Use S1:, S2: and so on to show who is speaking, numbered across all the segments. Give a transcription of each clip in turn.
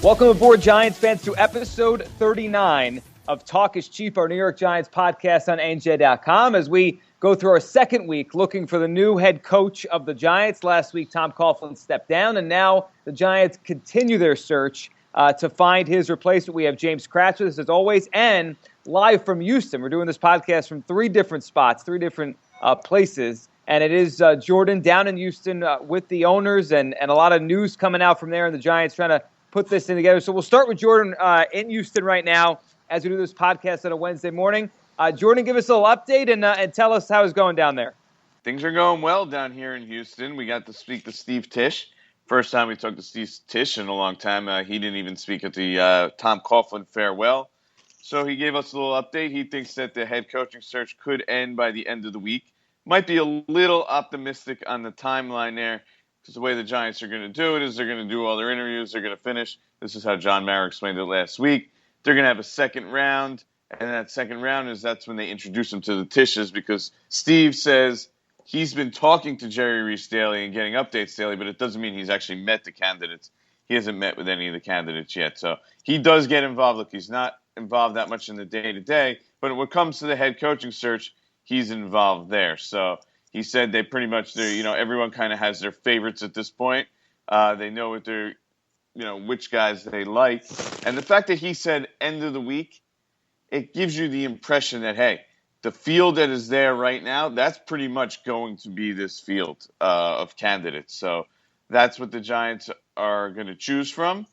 S1: Welcome aboard, Giants fans, to episode 39 of Talk is Cheap, our New York Giants podcast on NJ.com, as we go through our second week looking for the new head coach of the Giants. Last week, Tom Coughlin stepped down, and now the Giants continue their search to find his replacement. We have James Kratz with us, as always, and live from Houston. We're doing this podcast from three different spots, three different places, and it is Jordan down in Houston with the owners and a lot of news coming out from there, and the Giants trying to put this thing together. So we'll start with Jordan in Houston right now as we do this podcast on a Wednesday morning. Jordan, give us a little update and tell us how it's going down there.
S2: Things are going well down here in Houston. We got to speak to Steve Tisch. First time we talked to Steve Tisch in a long time. He didn't even speak at the Tom Coughlin farewell. So he gave us a little update. He thinks that the head coaching search could end by the end of the week. Might be a little optimistic on the timeline there, because the way the Giants are going to do it is they're going to do all their interviews. They're going to finish. This is how John Mara explained it last week. They're going to have a second round, and that second round that's when they introduce them to the Tisches, because Steve says he's been talking to Jerry Reese daily and getting updates daily, but it doesn't mean he's actually met the candidates. He hasn't met with any of the candidates yet. So he does get involved. Look, he's not involved that much in the day-to-day, but when it comes to the head coaching search, he's involved there. So he said they pretty much, everyone kind of has their favorites at this point. They know what they're, which guys they like. And the fact that he said end of the week, it gives you the impression that, hey, the field that is there right now, that's pretty much going to be this field of candidates. So that's what the Giants are going to choose from.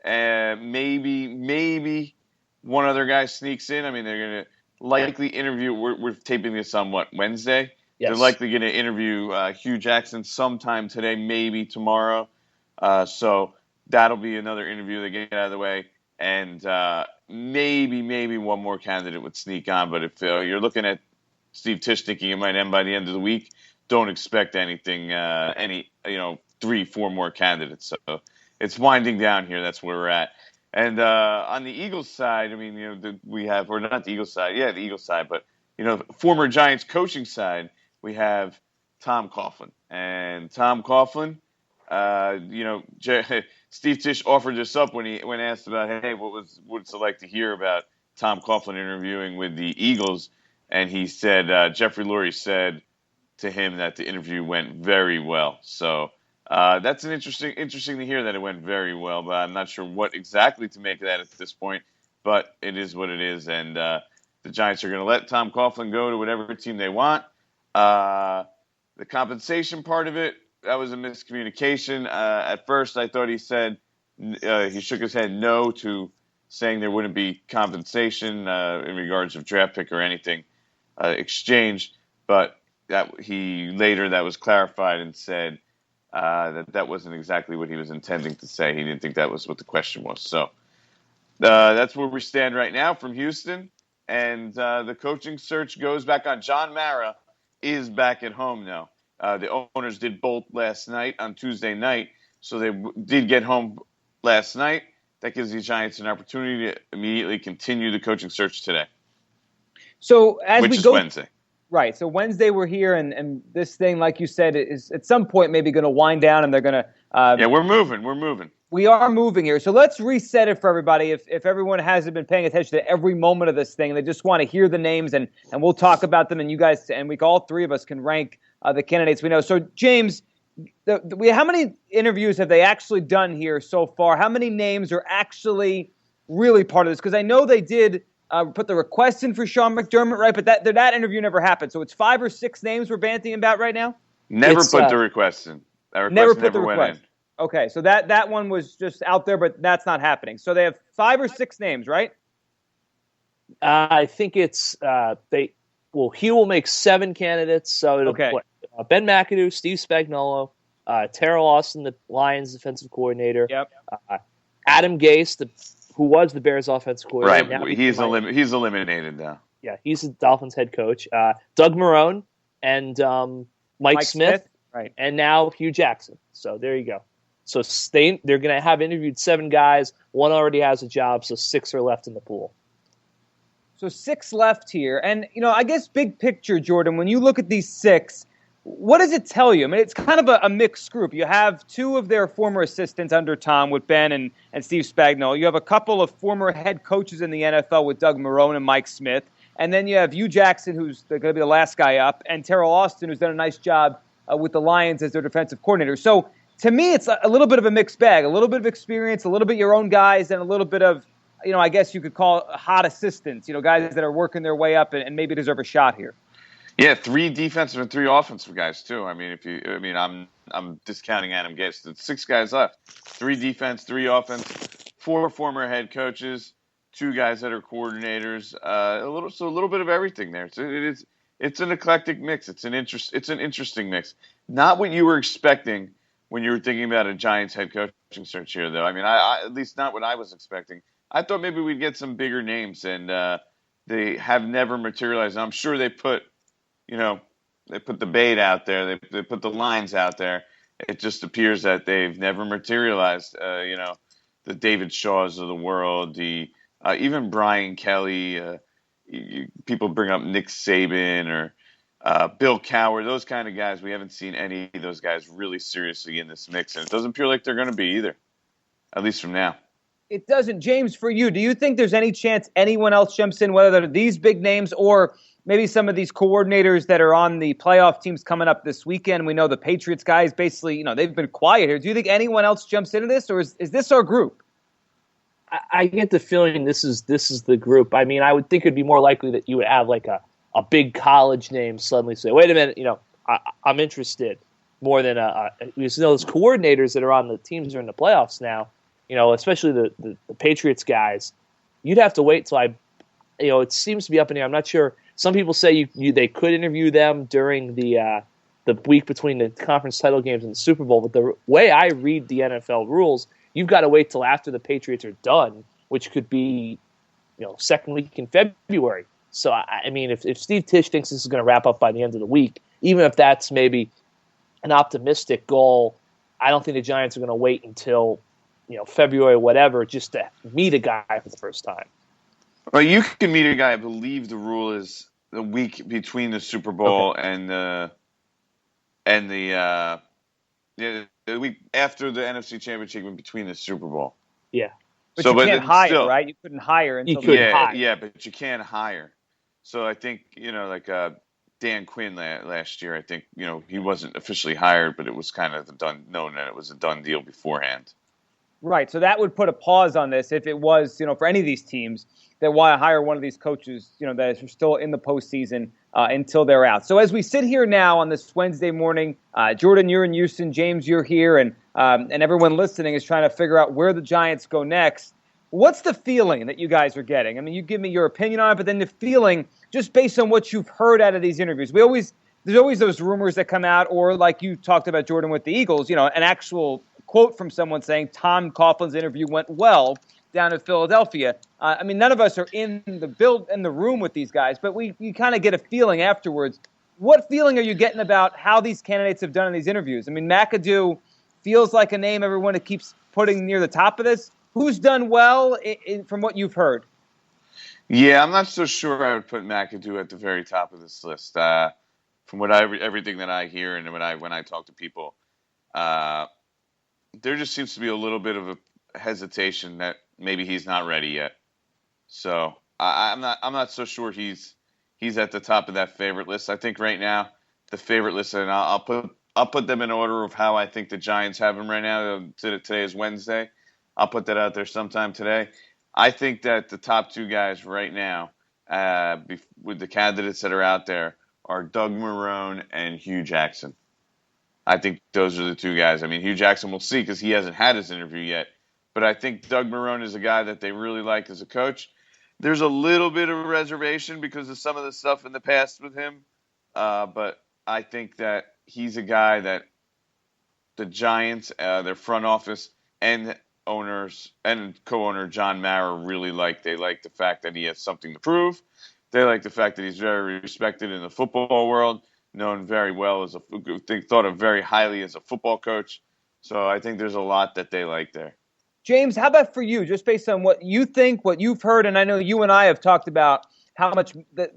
S2: And maybe one other guy sneaks in. I mean, they're going to likely interview. We're taping this on Wednesday? Yes. They're likely going to interview Hue Jackson sometime today, maybe tomorrow. So that'll be another interview they get out of the way. And maybe one more candidate would sneak on. But if you're looking at Steve Tisch thinking it might end by the end of the week, don't expect anything, 3-4 more candidates. So it's winding down here. That's where we're at. And on the Eagles side, I mean, we have, or not the Eagles side, the Eagles side, but, former Giants coaching side, we have Tom Coughlin. And Tom Coughlin, Steve Tisch offered this up when asked about, hey, what's it like to hear about Tom Coughlin interviewing with the Eagles? And he said, Jeffrey Lurie said to him that the interview went very well. So that's an interesting to hear that it went very well, but I'm not sure what exactly to make of that at this point, but it is what it is. And the Giants are going to let Tom Coughlin go to whatever team they want. The compensation part of it, that was a miscommunication. At first, I thought he said he shook his head no to saying there wouldn't be compensation in regards of draft pick or anything exchanged, but that was clarified and said that wasn't exactly what he was intending to say. He didn't think that was what the question was. So that's where we stand right now from Houston. And the coaching search goes back on. John Mara is back at home now. The owners did bolt last night on Tuesday night, so they did get home last night. That gives the Giants an opportunity to immediately continue the coaching search today.
S1: So which
S2: is Wednesday.
S1: Right. So Wednesday we're here, and this thing, like you said, is at some point maybe going to wind down, and they're going to
S2: we're moving. We're moving.
S1: We are moving here. So let's reset it for everybody. If everyone hasn't been paying attention to every moment of this thing, they just want to hear the names, and we'll talk about them, and you guys, and all three of us can rank the candidates we know. So, James, how many interviews have they actually done here so far? How many names are actually really part of this? Because I know they did put the request in for Sean McDermott, right? But that interview never happened. So it's 5 or 6 names we're banting about right now?
S2: Never put the request in. That request never went in.
S1: Okay, so that one was just out there, but that's not happening. So they have 5 or 6 names, right?
S3: I think it's Hugh will make 7 candidates. So it'll Ben McAdoo, Steve Spagnuolo, Terrell Austin, the Lions defensive coordinator.
S1: Yep.
S3: Adam Gase, who was the Bears offensive coordinator.
S2: Right, he's eliminated now.
S3: Yeah, he's the Dolphins head coach. Doug Marrone and Mike Smith,
S1: right,
S3: and now Hue Jackson. So there you go. So they're going to have interviewed 7 guys. 1 already has a job, so 6 are left in the pool.
S1: So 6 left here. And, I guess big picture, Jordan, when you look at these 6, What does it tell you? I mean, it's kind of a mixed group. You have two of their former assistants under Tom with Ben and Steve Spagnuolo. You have a couple of former head coaches in the NFL with Doug Marrone and Mike Smith. And then you have Hue Jackson, who's going to be the last guy up, and Terrell Austin, who's done a nice job with the Lions as their defensive coordinator. So to me, it's a little bit of a mixed bag, a little bit of experience, a little bit your own guys, and a little bit of, I guess you could call hot assistants, guys that are working their way up and maybe deserve a shot here.
S2: Yeah, 3 defensive and 3 offensive guys too. I mean, I'm discounting Adam Gase. It's 6 guys left. 3 defense, 3 offense, 4 former head coaches, 2 guys that are coordinators. A little bit of everything there. It's an eclectic mix. It's an interesting mix. Not what you were expecting when you were thinking about a Giants head coaching search here, though. I mean, I at least not what I was expecting. I thought maybe we'd get some bigger names, and they have never materialized. I'm sure they put the bait out there. They put the lines out there. It just appears that they've never materialized. The David Shaws of the world, even Brian Kelly. People bring up Nick Saban or Bill Cowher, those kind of guys. We haven't seen any of those guys really seriously in this mix, and it doesn't appear like they're going to be either, at least from now.
S1: It doesn't. James, for you, do you think there's any chance anyone else jumps in, whether they're these big names or maybe some of these coordinators that are on the playoff teams coming up this weekend? We know the Patriots guys basically, they've been quiet here. Do you think anyone else jumps into this, or is this our group?
S3: I get the feeling this is the group. I mean, I would think it'd be more likely that you would have like a big college name suddenly say, wait a minute, I'm interested, more than those coordinators that are on the teams that are in the playoffs now, especially the Patriots guys. You'd have to wait till it seems to be up in the air. I'm not sure. Some people say they could interview them during the week between the conference title games and the Super Bowl. But the way I read the NFL rules, you've got to wait till after the Patriots are done, which could be, second week in February. So, I mean, if Steve Tisch thinks this is going to wrap up by the end of the week, even if that's maybe an optimistic goal, I don't think the Giants are going to wait until, February or whatever, just to meet a guy for the first time.
S2: Well, you can meet a guy. I believe the rule is the week between the Super Bowl and the week after the NFC Championship, in between the Super Bowl.
S3: Yeah,
S1: but you can't hire, right? You couldn't hire until
S2: yeah, but you can't hire. So I think Dan Quinn last year. I think he wasn't officially hired, but it was kind of known that it was a done deal beforehand.
S1: Right. So that would put a pause on this if it was, for any of these teams that want to hire one of these coaches, that are still in the postseason until they're out. So as we sit here now on this Wednesday morning, Jordan, you're in Houston, James, you're here, and everyone listening is trying to figure out where the Giants go next. What's the feeling that you guys are getting? I mean, you give me your opinion on it, but then the feeling just based on what you've heard out of these interviews. There's always those rumors that come out, or like you talked about, Jordan, with the Eagles, an actual quote from someone saying Tom Coughlin's interview went well down in Philadelphia. I mean, none of us are in the room with these guys, but you kind of get a feeling afterwards. What feeling are you getting about how these candidates have done in these interviews? I mean, McAdoo feels like a name everyone keeps putting near the top of this. Who's done well from what you've heard?
S2: Yeah, I'm not so sure I would put McAdoo at the very top of this list. From everything that I hear and when I talk to people, there just seems to be a little bit of a hesitation that maybe he's not ready yet. So I'm not so sure he's at the top of that favorite list. I think right now the favorite list, and I'll put them in order of how I think the Giants have them right now. Today is Wednesday. I'll put that out there sometime today. I think that the top 2 guys right now, with the candidates that are out there, are Doug Marrone and Hue Jackson. I think those are the 2 guys. I mean, Hue Jackson we'll see because he hasn't had his interview yet. But I think Doug Marrone is a guy that they really like as a coach. There's a little bit of a reservation because of some of the stuff in the past with him. But I think that he's a guy that the Giants, their front office, and owners and co-owner John Mara really like. They like the fact that he has something to prove. They like the fact that he's very respected in the football world, known very well thought of very highly as a football coach. So I think there's a lot that they like there.
S1: James, how about for you, just based on what you think, what you've heard, and I know you and I have talked about how much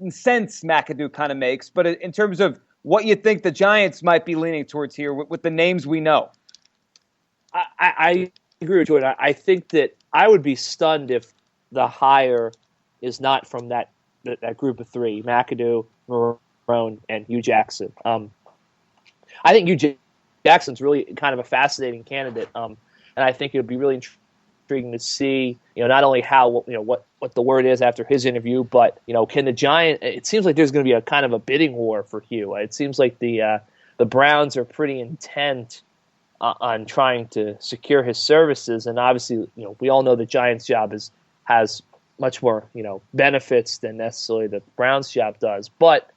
S1: sense McAdoo kind of makes, but in terms of what you think the Giants might be leaning towards here with the names we know.
S3: I agree with Jordan. I think that I would be stunned if the hire is not from that group of three: McAdoo, Marrone, and Hue Jackson. I think Hue Jackson's really kind of a fascinating candidate, and I think it would be really intriguing to see, not only how what the word is after his interview, but can the Giants? It seems like there's going to be a kind of a bidding war for Hue. It seems like the Browns are pretty intent on trying to secure his services, and obviously, we all know the Giants' job has much more, benefits than necessarily the Browns' job does. But,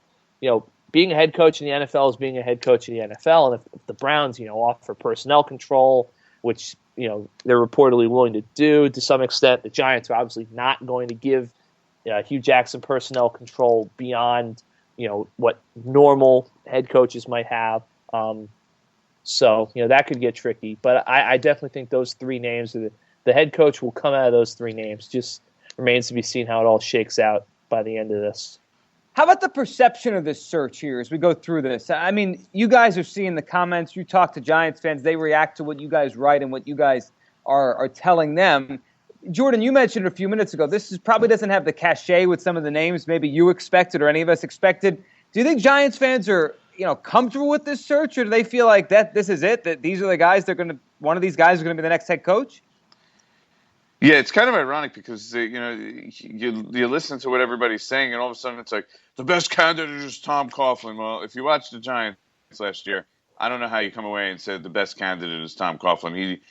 S3: being a head coach in the NFL is being a head coach in the NFL, and if the Browns, offer personnel control, which they're reportedly willing to do to some extent, the Giants are obviously not going to give Hue Jackson personnel control beyond what normal head coaches might have. So, that could get tricky. But I definitely think those three names, the head coach will come out of those three names. Just remains to be seen how it all shakes out by the end of this.
S1: How about the perception of this search here as we go through this? I mean, you guys are seeing the comments. You talk to Giants fans. They react to what you guys write and what you guys are telling them. Jordan, you mentioned a few minutes ago, this probably doesn't have the cachet with some of the names maybe you expected or any of us expected. Do you think Giants fans are comfortable with this search, or do they feel like that this is it, that these are the guys one of these guys is going to be the next head coach?
S2: Yeah, it's kind of ironic because you listen to what everybody's saying, and all of a sudden it's like the best candidate is Tom Coughlin. Well, if you watched the Giants last year, I don't know how you come away and said the best candidate is Tom Coughlin.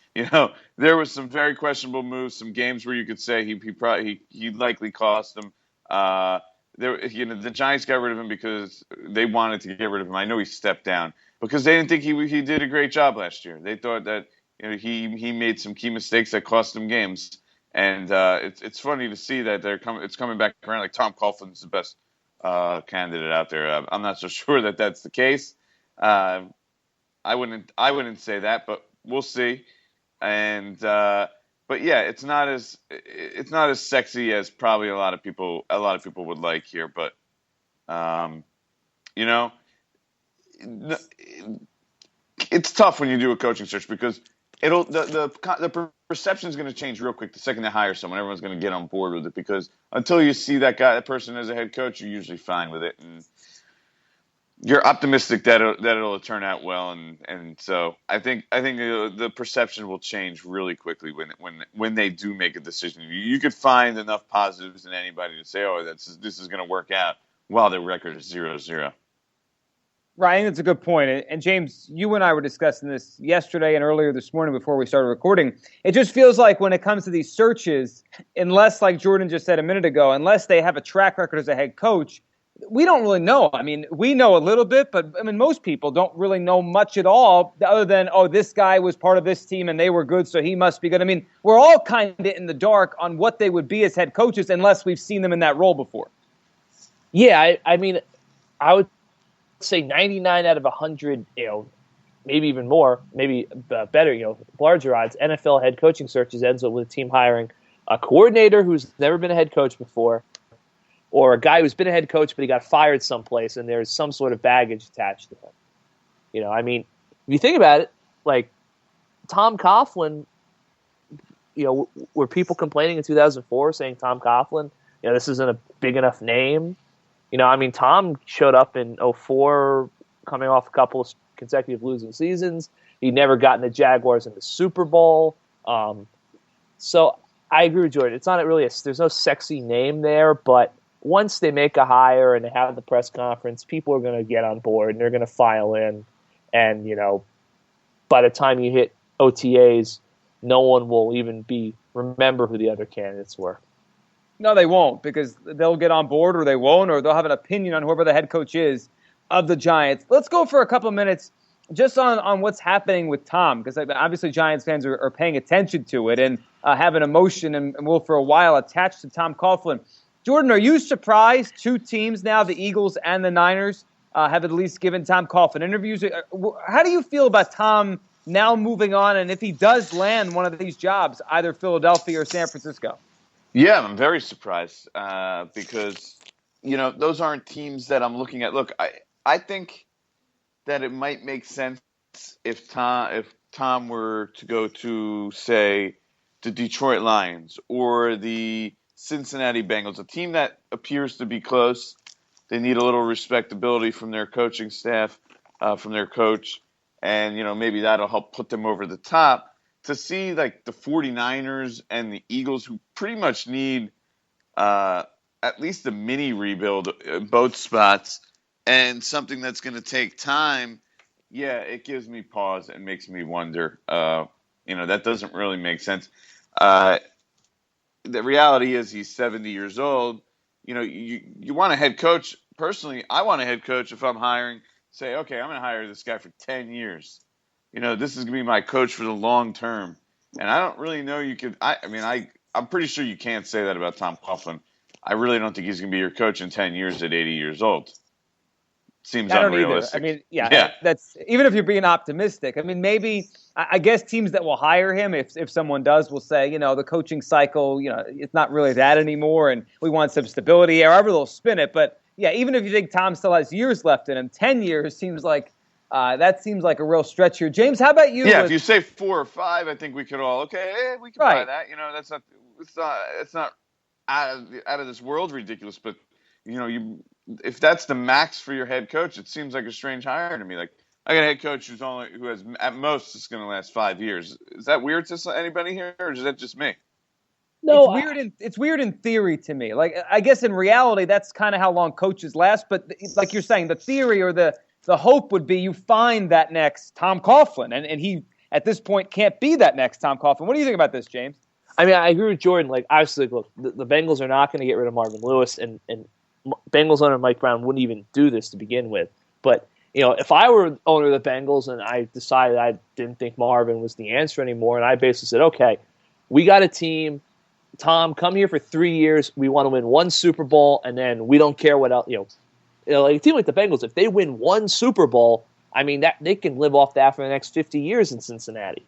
S2: There was some very questionable moves, some games where you could say he likely cost them. The Giants got rid of him because they wanted to get rid of him. I know he stepped down because they didn't think he did a great job last year. They thought that he made some key mistakes that cost them games. And it's funny to see that it's coming back around. Like Tom Coughlin's the best candidate out there. I'm not so sure that that's the case. I wouldn't say that, but we'll see. And but yeah, it's not as sexy as probably a lot of people would like here. But it's tough when you do a coaching search because the perception is going to change real quick the second they hire someone. Everyone's going to get on board with it because until you see that person as a head coach, you're usually fine with it, and you're optimistic that it'll turn out well. And so I think the perception will change really quickly when they do make a decision. You could find enough positives in anybody to say, oh, this is going to work out while their record is 0-0.
S1: Ryan, that's a good point. And James, you and I were discussing this yesterday and earlier this morning before we started recording. It just feels like when it comes to these searches, unless, like Jordan just said a minute ago, unless they have a track record as a head coach, we don't really know. I mean, we know a little bit, but I mean, most people don't really know much at all other than, oh, this guy was part of this team and they were good, so he must be good. I mean, we're all kind of in the dark on what they would be as head coaches unless we've seen them in that role before.
S3: Yeah, I mean, I would say 99 out of 100, maybe even more, maybe better, larger odds, NFL head coaching searches ends up with a team hiring a coordinator who's never been a head coach before, or a guy who's been a head coach but he got fired someplace and there's some sort of baggage attached to him. I mean, if you think about it, like Tom Coughlin, were people complaining in 2004 saying Tom Coughlin, this isn't a big enough name? I mean, Tom showed up in 2004 coming off a couple of consecutive losing seasons. He'd never gotten the Jaguars in the Super Bowl. So I agree with Jordan. It's not really there's no sexy name there, but once they make a hire and they have the press conference, people are going to get on board and they're going to file in. And, by the time you hit OTAs, no one will even remember who the other candidates were.
S1: No, they won't, because they'll get on board or they won't, or they'll have an opinion on whoever the head coach is of the Giants. Let's go for a couple of minutes just on what's happening with Tom, because obviously Giants fans are paying attention to it and have an emotion and will for a while attach to Tom Coughlin. Jordan, are you surprised two teams now, the Eagles and the Niners, have at least given Tom Coughlin interviews? How do you feel about Tom now moving on, and if he does land one of these jobs, either Philadelphia or San Francisco?
S2: Yeah, I'm very surprised because, those aren't teams that I'm looking at. Look, I think that it might make sense if Tom were to go to, say, the Detroit Lions or the Cincinnati Bengals, a team that appears to be close. They need a little respectability from their coaching staff, from their coach, and maybe that'll help put them over the top. To see like the 49ers and the Eagles, who pretty much need at least a mini rebuild in both spots, and something that's going to take time, yeah, it gives me pause and makes me wonder. That doesn't really make sense. The reality is he's 70 years old. You want a head coach. Personally, I want a head coach if I'm hiring. Say, okay, I'm going to hire this guy for 10 years. This is going to be my coach for the long term. And I don't really know you could. I'm pretty sure you can't say that about Tom Coughlin. I really don't think he's going to be your coach in 10 years at 80 years old. Seems unrealistic.
S1: I don't either. Yeah, that's even if you're being optimistic. I mean, maybe I guess teams that will hire him, if someone does, will say, the coaching cycle, it's not really that anymore, and we want some stability. However they'll spin it, but yeah, even if you think Tom still has years left in him, 10 years seems like that seems like a real stretch here. James, how about you?
S2: Yeah, if you say 4 or 5, I think we could all we can buy that. It's not out of this world ridiculous, but if that's the max for your head coach, it seems like a strange hire to me. Like, I got a head coach who has at most it's going to last 5 years. Is that weird to anybody here, or is that just me?
S1: No, it's weird in theory to me. Like, I guess in reality, that's kind of how long coaches last. But like you're saying, the theory or the hope would be you find that next Tom Coughlin, and he at this point can't be that next Tom Coughlin. What do you think about this, James?
S3: I mean, I agree with Jordan. Like, obviously, look, the Bengals are not going to get rid of Marvin Lewis, and Bengals owner Mike Brown wouldn't even do this to begin with. But, if I were owner of the Bengals and I decided I didn't think Marvin was the answer anymore, and I basically said, okay, we got a team. Tom, come here for 3 years. We want to win one Super Bowl, and then we don't care what else. Like a team like the Bengals, if they win one Super Bowl, I mean, that they can live off that for the next 50 years in Cincinnati.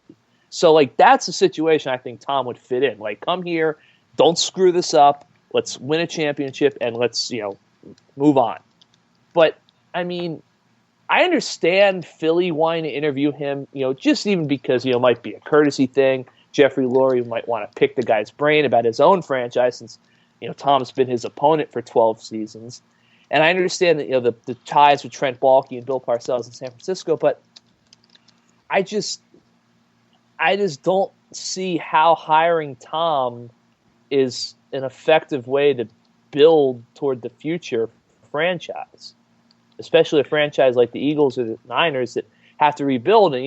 S3: So, like, that's a situation I think Tom would fit in. Like, come here, don't screw this up. Let's win a championship, and let's, move on. But, I mean, I understand Philly wanting to interview him, just even because, it might be a courtesy thing. Jeffrey Lurie might want to pick the guy's brain about his own franchise since, Tom's been his opponent for 12 seasons. And I understand that, the ties with Trent Baalke and Bill Parcells in San Francisco, but I just don't see how hiring Tom is an effective way to build toward the future franchise, especially a franchise like the Eagles or the Niners that have to rebuild. And,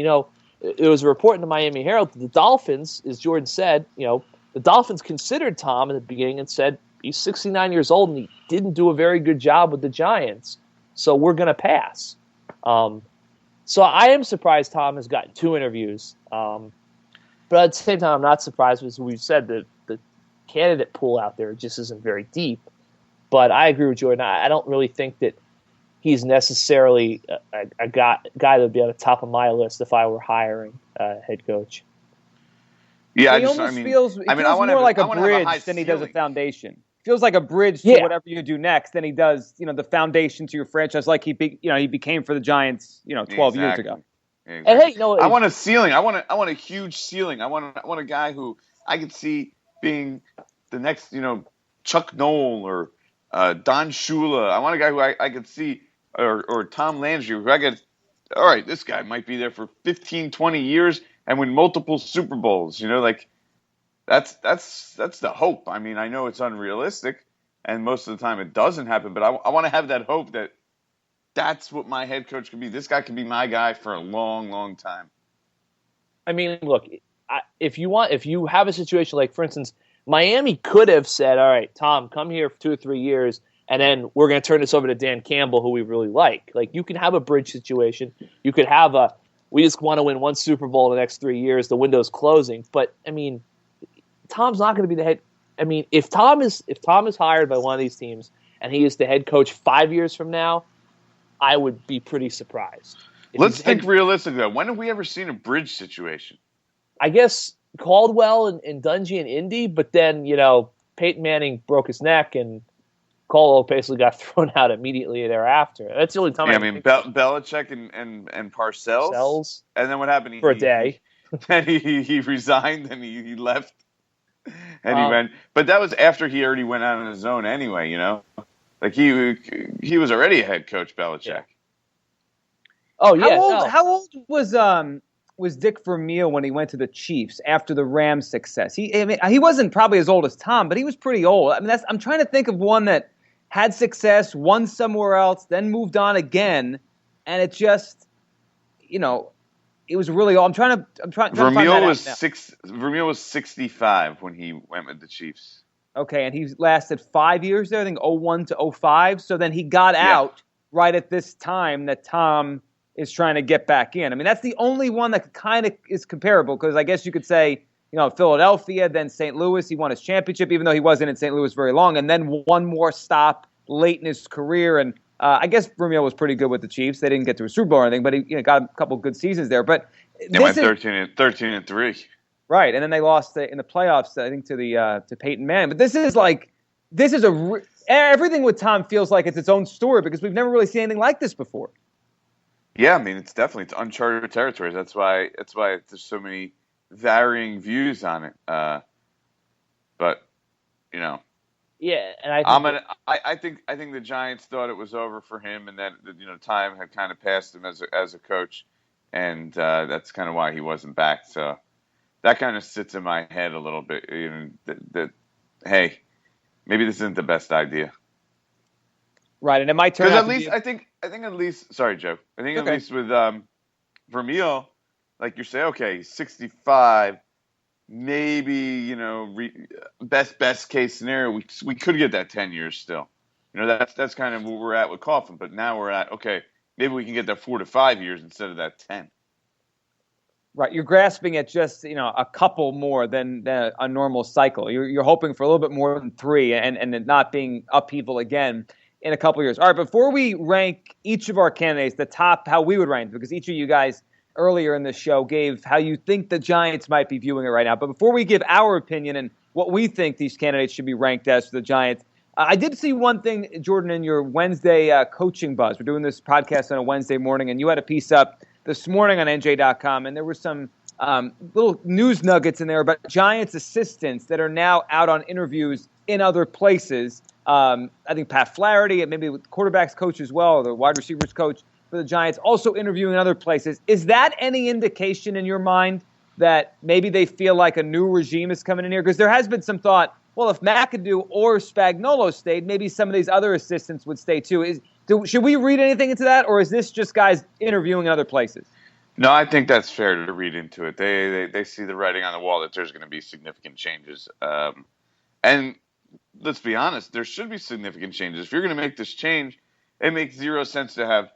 S3: it was a report in the Miami Herald that the Dolphins, as Jordan said, the Dolphins considered Tom at the beginning and said, he's 69 years old and he didn't do a very good job with the Giants, so we're going to pass. So I am surprised Tom has gotten 2 interviews. But at the same time, I'm not surprised because we've said that the candidate pool out there just isn't very deep. But I agree with Jordan. I don't really think that he's necessarily a guy that would be on the top of my list if I were hiring a head coach.
S1: Yeah, he almost feels more like a bridge than he does a foundation. Feels like a bridge to whatever you do next than he does, the foundation to your franchise, like he became for the Giants, 12 years ago.
S2: Exactly. And hey, I want a ceiling. I want a huge ceiling. I want a guy who I could see being the next, Chuck Noll or Don Shula. I want a guy who I could see, or Tom Landry, who I could. All right, this guy might be there for 15, 20 years and win multiple Super Bowls. That's the hope. I mean, I know it's unrealistic, and most of the time it doesn't happen. But I want to have that hope that that's what my head coach could be. This guy could be my guy for a long, long time.
S3: I mean, look, if you have a situation like, for instance, Miami could have said, all right, Tom, come here for 2 or 3 years, and then we're going to turn this over to Dan Campbell, who we really like. Like, you can have a bridge situation. You could have we just want to win one Super Bowl in the next 3 years. The window's closing. But, I mean, Tom's not going to be the head. I mean, if Tom is hired by one of these teams and he is the head coach 5 years from now, I would be pretty surprised.
S2: Let's think realistically, though. When have we ever seen a bridge situation?
S3: I guess Caldwell and Dungy and Indy, but then, Peyton Manning broke his neck, and Colo basically got thrown out immediately thereafter. That's the only time.
S2: Yeah, I mean, Belichick and Parcells. And then what happened?
S3: For a day.
S2: He resigned and he left. And he went. But that was after he already went out on his own anyway, you know? Like, he was already a head coach, Belichick.
S3: Yeah. Oh, yeah.
S1: How old was Dick Vermeil when he went to the Chiefs after the Rams' success? He wasn't probably as old as Tom, but he was pretty old. I mean, I'm trying to think of one that had success, won somewhere else, then moved on again, and it just, it was really old. I'm trying.
S2: Vermeil was 65 when he went with the Chiefs.
S1: Okay, and he lasted 5 years there. I think 01 to 05. So then he got out right at this time that Tom is trying to get back in. I mean, that's the only one that kind of is comparable, because I guess you could say, Philadelphia, then St. Louis. He won his championship, even though he wasn't in St. Louis very long, and then one more stop late in his career. And I guess Vermeil was pretty good with the Chiefs. They didn't get to a Super Bowl or anything, but he got a couple good seasons there. But
S2: they went 13-3.
S1: Right, and then they lost in the playoffs, I think, to Peyton Manning. But everything with Tom feels like it's its own story, because we've never really seen anything like this before.
S2: Yeah, I mean, it's uncharted territories. That's why there's so many varying views on it. But
S3: yeah, and
S2: I think the Giants thought it was over for him, and that time had kind of passed him as a coach, and that's kind of why he wasn't back. So that kind of sits in my head a little bit. That hey, maybe this isn't the best idea.
S1: Right, and it might turn out
S2: I think at least. Sorry, Joe. I think at least with Vermeil, like you say, okay, he's 65. Maybe best case scenario, we could get that 10 years still. That's kind of where we're at with Coughlin. But now we're at, okay, maybe we can get that 4 to 5 years instead of that 10.
S1: Right, you're grasping at just a couple more than a normal cycle. You're hoping for a little bit more than 3, and it not being upheaval again in a couple of years. All right, before we rank each of our candidates, the top, how we would rank, because each of you guys earlier in the show gave how you think the Giants might be viewing it right now. But before we give our opinion and what we think these candidates should be ranked as for the Giants, I did see one thing, Jordan, in your Wednesday coaching buzz. We're doing this podcast on a Wednesday morning, and you had a piece up this morning on NJ.com, and there were some little news nuggets in there about Giants assistants that are now out on interviews in other places. I think Pat Flaherty, and maybe the quarterbacks coach as well, or the wide receivers coach for the Giants, also interviewing in other places. Is that any indication in your mind that maybe they feel like a new regime is coming in here? Because there has been some thought, well, if McAdoo or Spagnuolo stayed, maybe some of these other assistants would stay too. Should we read anything into that, or is this just guys interviewing in other places?
S2: No, I think that's fair to read into it. They see the writing on the wall that there's going to be significant changes. And let's be honest, there should be significant changes. If you're going to make this change, it makes zero sense to have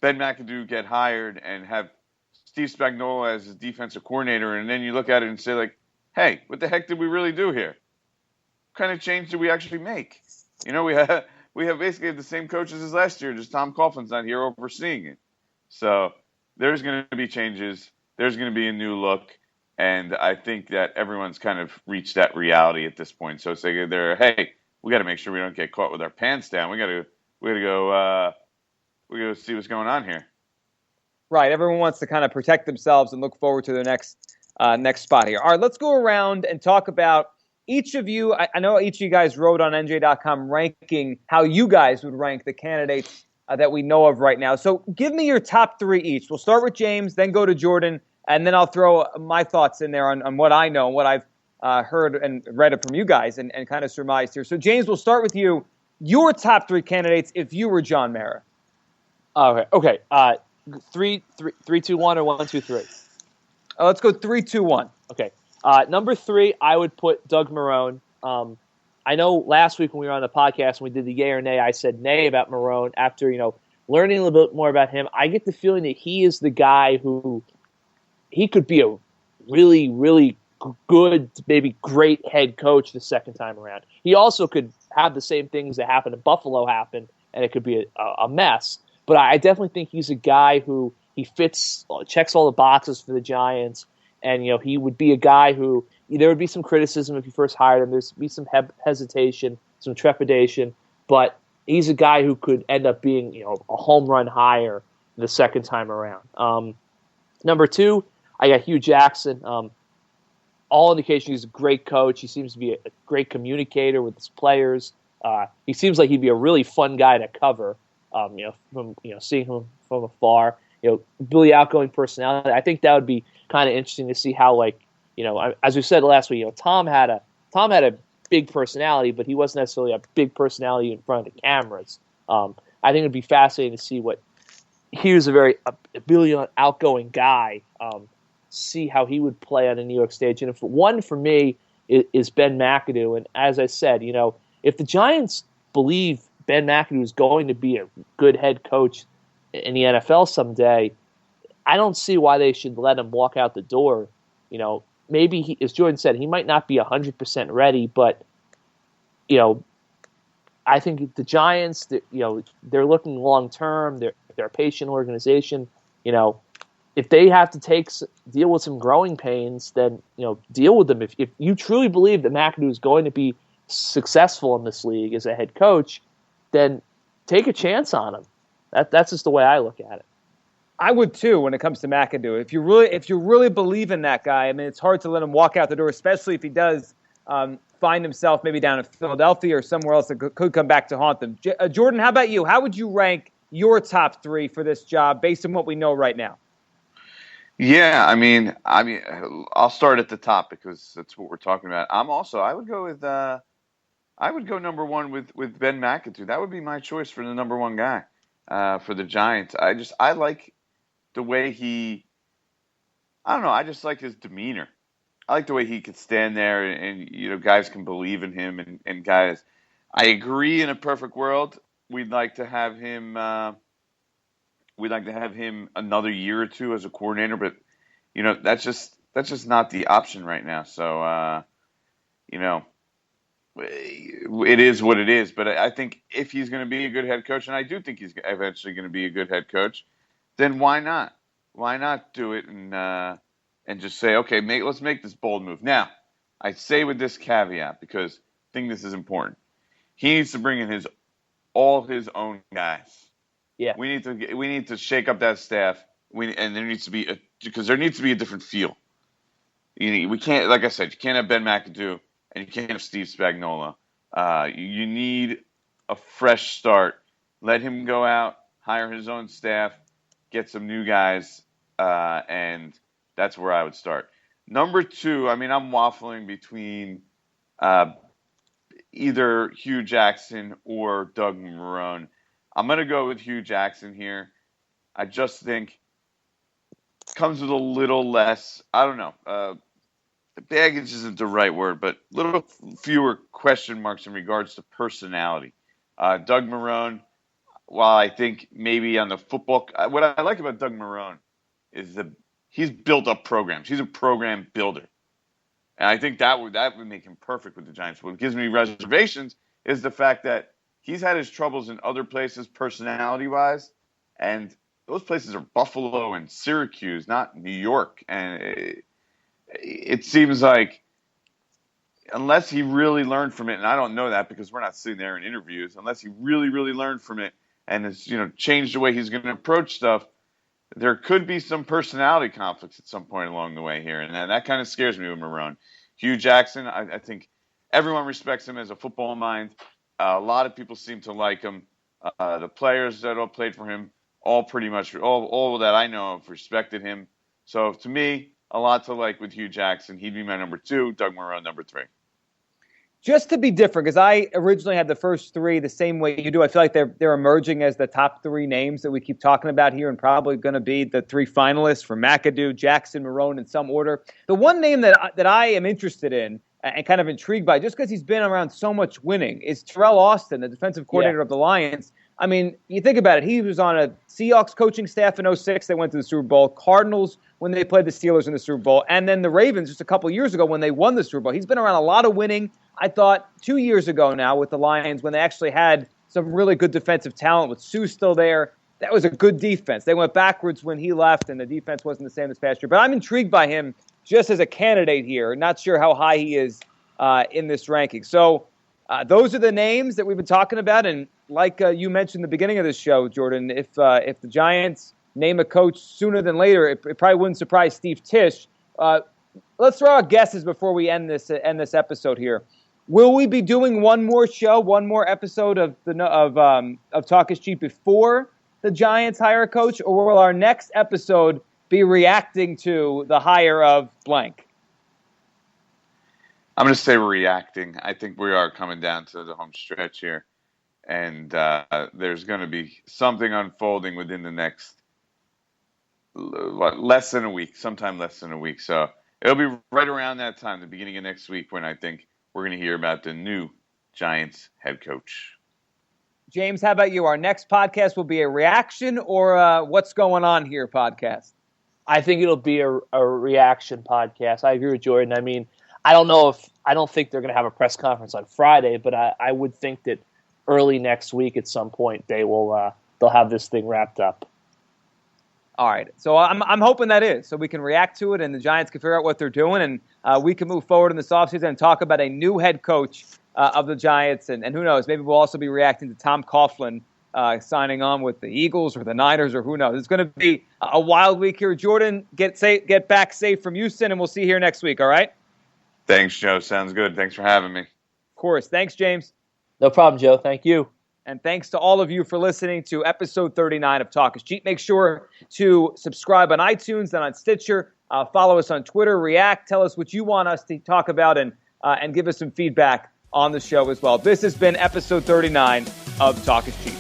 S2: Ben McAdoo get hired and have Steve Spagnuolo as his defensive coordinator, and then you look at it and say, like, hey, what the heck did we really do here? What kind of change did we actually make? We have basically the same coaches as last year, just Tom Coughlin's not here overseeing it. So there's going to be changes. There's going to be a new look, and I think that everyone's kind of reached that reality at this point. So it's like hey, we got to make sure we don't get caught with our pants down. We got to go. We got to see what's going on here.
S1: Right. Everyone wants to kind of protect themselves and look forward to their next spot here. All right, let's go around and talk about each of you. I know each of you guys wrote on NJ.com ranking how you guys would rank the candidates that we know of right now. So give me your top 3 each. We'll start with James, then go to Jordan, and then I'll throw my thoughts in there on what I know and what I've heard and read from you guys and kind of surmised here. So, James, we'll start with you. Your top 3 candidates if you were John Mara.
S3: Okay. 3, 2, 1, or 1, 2, 3.
S1: Let's go 3, 2, 1.
S3: Okay. Number 3, I would put Doug Marrone. I know last week when we were on the podcast and we did the yay or nay, I said nay about Marrone. After learning a little bit more about him, I get the feeling that he is the guy who he could be a really, really good, maybe great head coach the second time around. He also could have the same things that happened in Buffalo happen, and it could be a mess. But I definitely think he's a guy who checks all the boxes for the Giants, and he would be a guy who there would be some criticism if you first hired him. There'd be some hesitation, some trepidation, but he's a guy who could end up being a home run hire the second time around. Number 2, I got Hue Jackson. All indication he's a great coach. He seems to be a great communicator with his players. He seems like he'd be a really fun guy to cover. From seeing him from afar, really outgoing personality. I think that would be kind of interesting to see how, as we said last week, Tom had a big personality, but he wasn't necessarily a big personality in front of the cameras. I think it'd be fascinating to see what he was a really outgoing guy. See how he would play on a New York stage. And one for me is Ben McAdoo. And as I said, if the Giants believe Ben McAdoo is going to be a good head coach in the NFL someday, I don't see why they should let him walk out the door. Maybe as Jordan said, he might not be 100% ready, but I think the Giants, they're looking long term. They're a patient organization. If they have to deal with some growing pains, then deal with them. If you truly believe that McAdoo is going to be successful in this league as a head coach, then take a chance on him. That's just the way I look at it.
S1: I would too when it comes to McAdoo. If you really believe in that guy, I mean, it's hard to let him walk out the door, especially if he does find himself maybe down in Philadelphia or somewhere else that could come back to haunt them. Jordan, how about you? How would you rank your top 3 for this job based on what we know right now?
S2: Yeah, I mean, I'll start at the top because that's what we're talking about. I would go number 1 with Ben McAdoo. That would be my choice for the number 1 guy for the Giants. I like the way I just like his demeanor. I like the way he could stand there and guys can believe in him and guys. I agree, in a perfect world, we'd like to have him another year or 2 as a coordinator, but that's just not the option right now. So it is what it is. But I think if he's going to be a good head coach, and I do think he's eventually going to be a good head coach, then why not? Why not do it and just say, okay, let's make this bold move. Now, I say with this caveat because I think this is important. He needs to bring in all his own guys.
S3: Yeah,
S2: we need to shake up that staff. And there needs to be a different feel. We can't, like I said, you can't have Ben McAdoo and you can't have Steve Spagnuolo. You need a fresh start. Let him go out, hire his own staff, get some new guys, and that's where I would start. Number 2, I'm waffling between either Hue Jackson or Doug Marrone. I'm going to go with Hue Jackson here. I just think comes with a little less, I don't know, baggage isn't the right word, but a little fewer question marks in regards to personality. Doug Marrone, while I think maybe on the football, what I like about Doug Marrone is he's built up programs. He's a program builder. And I think that would make him perfect with the Giants. What gives me reservations is the fact that he's had his troubles in other places personality-wise, and those places are Buffalo and Syracuse, not New York. And it seems like unless he really learned from it, and I don't know that because we're not sitting there in interviews, unless he really, really learned from it and has changed the way he's going to approach stuff, there could be some personality conflicts at some point along the way here. And that kind of scares me with Marrone. Hue Jackson, I think everyone respects him as a football mind. A lot of people seem to like him. The players that all played for him, all pretty much, all that I know of respected him. So to me, a lot to like with Hue Jackson. He'd be my number 2, Doug Marrone number 3.
S1: Just to be different, because I originally had the first 3 the same way you do. I feel like they're emerging as the top 3 names that we keep talking about here, and probably going to be the 3 finalists for McAdoo, Jackson, Marrone in some order. The one name that I am interested in and kind of intrigued by, just because he's been around so much winning, is Terrell Austin, the defensive coordinator of the Lions. I mean, you think about it. He was on a Seahawks coaching staff in 2006. They went to the Super Bowl. Cardinals when they played the Steelers in the Super Bowl. And then the Ravens just a couple years ago when they won the Super Bowl. He's been around a lot of winning. I thought 2 years ago now with the Lions when they actually had some really good defensive talent with Sue still there. That was a good defense. They went backwards when he left, and the defense wasn't the same this past year. But I'm intrigued by him just as a candidate here. Not sure how high he is in this ranking. So those are the names that we've been talking about. And like you mentioned at the beginning of this show, Jordan, if the Giants name a coach sooner than later, it probably wouldn't surprise Steve Tisch. Let's throw out guesses before we end this episode here. Will we be doing one more episode of Talk is Cheap before the Giants hire a coach, or will our next episode be reacting to the hire of blank?
S2: I'm going to say reacting. I think we are coming down to the home stretch here, and there's going to be something unfolding within the next less than a week, sometime less than a week. So it'll be right around that time, the beginning of next week, when I think we're going to hear about the new Giants head coach.
S1: James, how about you? Our next podcast will be a reaction or what's going on here podcast?
S3: I think it'll be a reaction podcast. I agree with Jordan. I mean, I don't think they're going to have a press conference on Friday, but I would think that early next week at some point they'll have this thing wrapped up.
S1: All right. So I'm hoping that is, so we can react to it and the Giants can figure out what they're doing, and we can move forward in this offseason and talk about a new head coach of the Giants. And who knows, maybe we'll also be reacting to Tom Coughlin signing on with the Eagles or the Niners or who knows. It's going to be a wild week here. Jordan, get back safe from Houston, and we'll see you here next week, all right?
S2: Thanks, Joe. Sounds good. Thanks for having me.
S1: Of course. Thanks, James.
S3: No problem, Joe. Thank you.
S1: And thanks to all of you for listening to episode 39 of Talk is Cheap. Make sure to subscribe on iTunes and on Stitcher. Follow us on Twitter, react, tell us what you want us to talk about, and give us some feedback on the show as well. This has been episode 39 of Talk is Cheap.